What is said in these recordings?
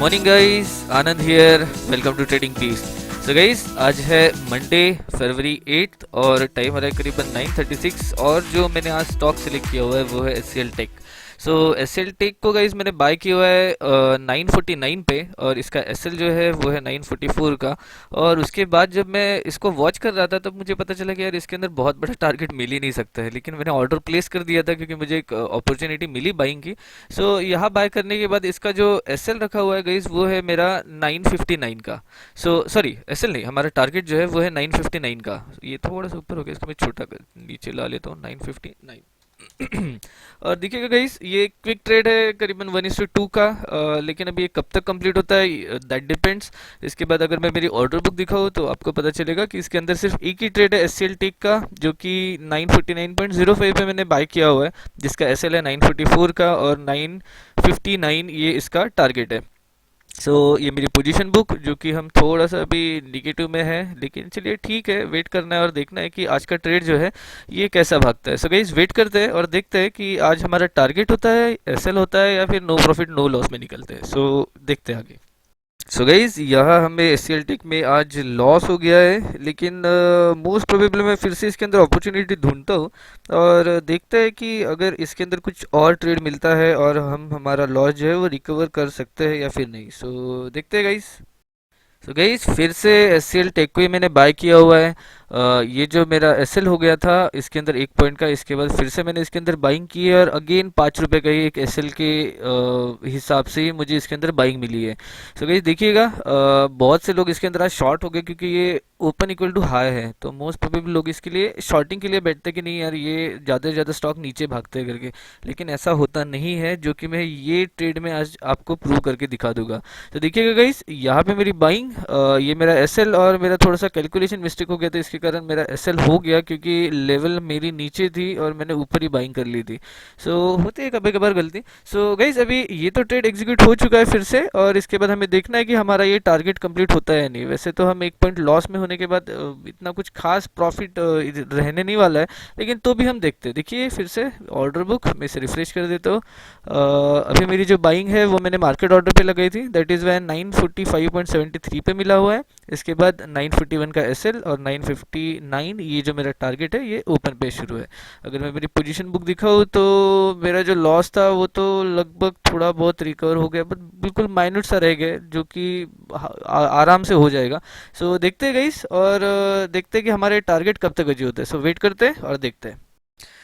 Morning guys, Anand here. Welcome to trading peace. So guys, आज है Monday फरवरी 8 और time हो रहा है करीबन 9:36 और जो मैंने आज स्टॉक सेलेक्ट किया हुआ है वो है एससीएल टेक। सो एससीएल टेक को गाइस मैंने बाय किया हुआ है 949 पे और इसका एसएल जो है वो है 944 का। और उसके बाद जब मैं इसको वॉच कर रहा था तब मुझे पता चला कि यार इसके अंदर बहुत बड़ा टारगेट मिल ही नहीं सकता है, लेकिन मैंने ऑर्डर प्लेस कर दिया था क्योंकि मुझे एक अपॉर्चुनिटी मिली बाइंग की। सो यहाँ बाय करने के बाद इसका जो एसएल रखा हुआ है गाइस वो है मेरा 959 का। सो सॉरी, एसएल नहीं, हमारा टारगेट जो है वो है 959 का। ये थोड़ा सा ऊपर हो गया, इसको मैं छोटा नीचे ला लेता हूँ, 959। और देखिएगा गाइस, ये क्विक ट्रेड है करीबन 1:2 का। लेकिन अभी ये कब तक कंप्लीट होता है दैट डिपेंड्स। इसके बाद अगर मैं मेरी ऑर्डर बुक दिखाऊँ तो आपको पता चलेगा कि इसके अंदर सिर्फ एक ही ट्रेड है एससीएल टेक का, जो कि 949.05 पे मैंने बाय किया हुआ है, जिसका एसएल है 944 का और 959 ये इसका टारगेट है। सो ये मेरी पोजीशन बुक, जो कि हम थोड़ा सा अभी निगेटिव में है, लेकिन चलिए ठीक है, वेट करना है और देखना है कि आज का ट्रेड जो है ये कैसा भागता है। सो गाइस, वेट करते हैं और देखते हैं कि आज हमारा टारगेट होता है, एसएल होता है, या फिर नो प्रॉफिट नो लॉस में निकलते हैं। सो देखते हैं आगे। सो गाइज, यहाँ हमें एससीएल टेक में आज लॉस हो गया है, लेकिन मोस्ट प्रोबेबली मैं फिर से इसके अंदर अपॉर्चुनिटी ढूंढता हूँ और देखते हैं कि अगर इसके अंदर कुछ और ट्रेड मिलता है और हम हमारा लॉस जो है वो रिकवर कर सकते हैं या फिर नहीं। सो देखते हैं गाइज। सो गाइस, फिर से एससीएल टेक को ही मैंने बाय किया हुआ है। ये जो मेरा एसएल हो गया था इसके अंदर 1 पॉइंट का, इसके बाद फिर से मैंने इसके अंदर बाइंग की है और अगेन 5 रुपए का ही एक एसएल के हिसाब से ही मुझे इसके अंदर बाइंग मिली है। सो गाइस देखिएगा, बहुत से लोग इसके अंदर आज शॉर्ट हो गए क्योंकि ये ओपन इक्वल टू हाई है, तो मोस्ट प्रोबेबल लोग इसके लिए शॉर्टिंग के लिए बैठते कि नहीं यार ये ज़्यादा से ज़्यादा स्टॉक नीचे भागते हैं करके, लेकिन ऐसा होता नहीं है, जो कि मैं ये ट्रेड में आज आपको प्रूव करके दिखा दूंगा। तो देखिएगा गाइस, यहाँ पे मेरी बाइंग, ये मेरा एसएल और मेरा थोड़ा सा कैलकुलेशन मिस्टेक हो गया था, इसके कारण मेरा एसएल हो गया क्योंकि लेवल मेरी नीचे थी और मैंने ऊपर ही बाइंग कर ली थी। सो होती है कभी कभार गलती। सो गाइस, अभी ये तो ट्रेड एग्जीक्यूट हो चुका है फिर से, और इसके बाद हमें देखना है कि हमारा ये टारगेट कंप्लीट होता है या नहीं। वैसे तो हम 1 पॉइंट लॉस में होने के बाद इतना कुछ खास प्रॉफिट रहने नहीं वाला है, लेकिन तो भी हम देखते हैं। देखिए फिर से ऑर्डर बुक मैं इसे रिफ्रेश कर देता हूँ। अभी मेरी जो बाइंग है वो मैंने मार्केट ऑर्डर पे लगाई थी, दैट इज़ वैन 945.73 पे मिला हुआ है। इसके बाद 951 का एसएल और 959 ये जो मेरा टारगेट है ये ओपन पे शुरू है। अगर मैं मेरी पोजीशन बुक दिखाऊँ तो मेरा जो लॉस था वो तो लगभग थोड़ा बहुत रिकवर हो गया, बट बिल्कुल माइन्यूट सा रह गया, जो कि आराम से हो जाएगा। सो देखते हैं गाइस, और देखते हैं कि हमारे टारगेट कब तक अचीव होते हैं। सो वेट करते हैं और देखते हैं।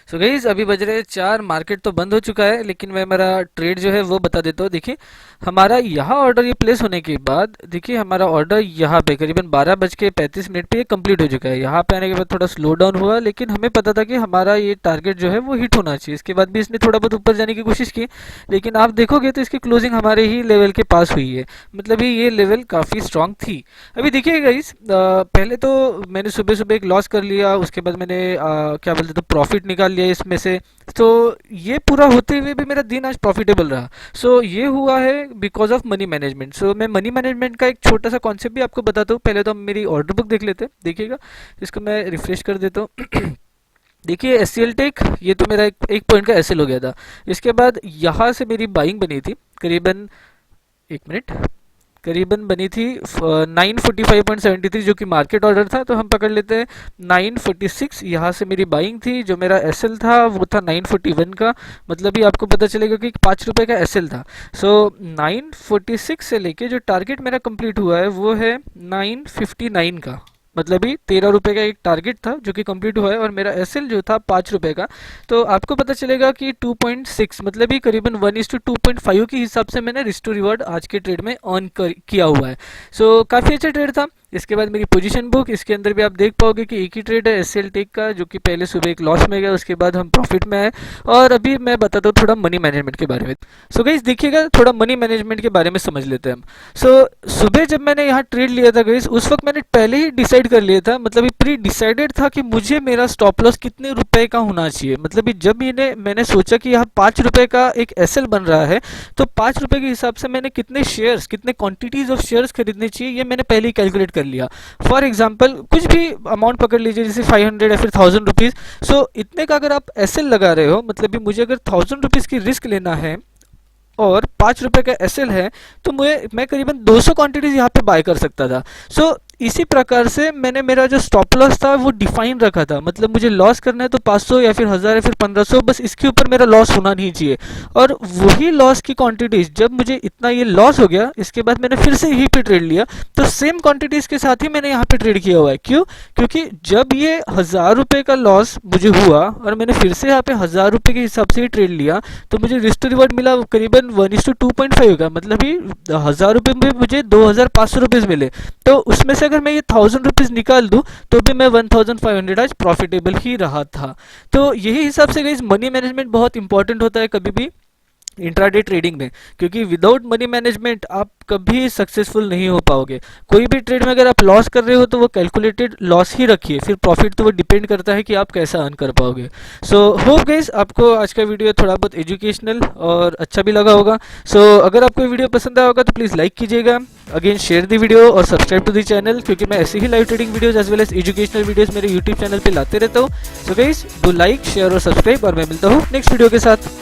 सो गाइस, अभी बज रहे 4, मार्केट तो बंद हो चुका है, लेकिन मैं मेरा ट्रेड जो है वो बता देता हूँ। देखिए हमारा यहाँ ऑर्डर ये प्लेस होने के बाद, देखिए हमारा ऑर्डर यहाँ पे करीबन 12:35 पे ये कंप्लीट हो चुका है। यहाँ पे आने के बाद थोड़ा स्लो डाउन हुआ, लेकिन हमें पता था कि हमारा ये टारगेट जो है वो हिट होना चाहिए। इसके बाद भी इसने थोड़ा बहुत ऊपर जाने की कोशिश की, लेकिन आप देखोगे तो इसकी क्लोजिंग हमारे ही लेवल के पास हुई है, मतलब ये लेवल काफ़ी स्ट्रांग थी। अभी देखिए गाइस, पहले तो मैंने सुबह सुबह एक लॉस कर लिया, उसके बाद मैंने क्या बोलते तो प्रॉफिट निकाल लिया इसमें से। तो ये पूरा होते हुए भी मेरा दिन आज प्रॉफिटेबल रहा। सो ये हुआ है बिकॉज ऑफ मनी मैनेजमेंट। सो मैं मनी मैनेजमेंट का एक छोटा सा कॉन्सेप्ट भी आपको बताता हूँ। पहले तो हम मेरी ऑर्डर बुक देख लेते हैं। देखिएगा, इसको मैं रिफ्रेश कर देता हूँ। देखिए एससीएल टेक, ये तो मेरा एक पॉइंट का एसएल हो गया था। इसके बाद यहाँ से मेरी बाइंग बनी थी करीबन, एक मिनट, करीबन बनी थी 945.73, जो कि मार्केट ऑर्डर था, तो हम पकड़ लेते हैं 946। यहाँ से मेरी बाइंग थी, जो मेरा एसएल था वो था 941 का, मतलब ये आपको पता चलेगा कि 5 रुपए का एसएल था। सो 946 से लेके जो टारगेट मेरा कंप्लीट हुआ है वो है 959 का, मतलब ही 13 रुपए का एक टारगेट था जो कि कंप्लीट हुआ है, और मेरा एसएल जो था 5 रुपए का। तो आपको पता चलेगा कि 2.6, मतलब ही करीबन 1:2.5 के हिसाब से मैंने रिस्क टू रिवॉर्ड आज के ट्रेड में अर्न किया हुआ है। सो काफ़ी अच्छा ट्रेड था। इसके बाद मेरी पोजीशन बुक, इसके अंदर भी आप देख पाओगे कि एक ही ट्रेड है एससीएल टेक का, जो कि पहले सुबह एक लॉस में गया, उसके बाद हम प्रॉफिट में आए। और अभी मैं बताता हूँ थोड़ा मनी मैनेजमेंट के बारे में। सो गाइस देखिएगा, थोड़ा मनी मैनेजमेंट के बारे में समझ लेते हैं हम। सो सुबह जब मैंने यहाँ ट्रेड लिया था गाइस, उस वक्त मैंने पहले ही डिसाइड कर लिया था, मतलब ये प्री डिसाइडेड था कि मुझे मेरा स्टॉप लॉस कितने रुपए का होना चाहिए। मतलब जब मैंने सोचा कि यहाँ 5 रुपए का एक एसएल बन रहा है, तो 5 रुपए के हिसाब से मैंने कितने शेयर्स, कितने क्वांटिटीज ऑफ शेयर्स खरीदने चाहिए, ये मैंने पहले ही कैलकुलेट कर लिया। फॉर एग्जाम्पल कुछ भी अमाउंट पकड़ लीजिए, जैसे 500 या फिर 1000 रुपीज़। सो इतने का अगर आप एसएल लगा रहे हो, मतलब भी मुझे अगर 1000 रुपीज़ की रिस्क लेना है और 5 रुपए का एसएल है, तो मैं करीबन 200 क्वांटिटीज यहाँ पे बाय कर सकता था। सो इसी प्रकार से मैंने मेरा जो स्टॉप लॉस था वो डिफाइन रखा था, मतलब मुझे लॉस करना है तो 500 या फिर 1000 या फिर 1500, बस इसके ऊपर मेरा लॉस होना नहीं चाहिए। और वही लॉस की क्वांटिटीज, जब मुझे इतना ये लॉस हो गया, इसके बाद मैंने फिर से यहीं पे ट्रेड लिया, तो सेम क्वांटिटीज के साथ ही मैंने यहाँ पे ट्रेड किया हुआ है। क्यों? क्योंकि जब ये 1000 रुपए का लॉस मुझे हुआ और मैंने फिर से यहाँ पे 1000 रुपए के हिसाब से ही ट्रेड लिया, तो मुझे रिस्क टू रिवॉर्ड मिला करीबन 1:2.5 का, मतलब ही 1000 रुपये में मुझे 2500 रुपीज मिले। तो उसमें से अगर मैं ये 1000 रुपीज निकाल दूं तो भी मैं 1500 आज प्रॉफिटेबल ही रहा था। तो यही हिसाब से गाइस मनी मैनेजमेंट बहुत इंपॉर्टेंट होता है कभी भी इंट्राडे ट्रेडिंग में, क्योंकि विदाउट मनी मैनेजमेंट आप कभी सक्सेसफुल नहीं हो पाओगे। कोई भी ट्रेड में अगर आप लॉस कर रहे हो तो वो कैलकुलेटेड लॉस ही रखिए, फिर प्रॉफिट तो वो डिपेंड करता है कि आप कैसा अर्न कर पाओगे। सो होप गाइस आपको आज का वीडियो थोड़ा बहुत एजुकेशनल और अच्छा भी लगा होगा। सो अगर आपको वीडियो पसंद आया होगा तो प्लीज़ लाइक कीजिएगा, अगेन शेयर दी वीडियो और सब्सक्राइब टू दी चैनल, क्योंकि मैं ऐसे ही live trading videos as well as educational videos मेरे यूट्यूब चैनल पे लाते रहता हूँ। So guys do like share और सब्सक्राइब, और मैं मिलता हूँ नेक्स्ट वीडियो के साथ।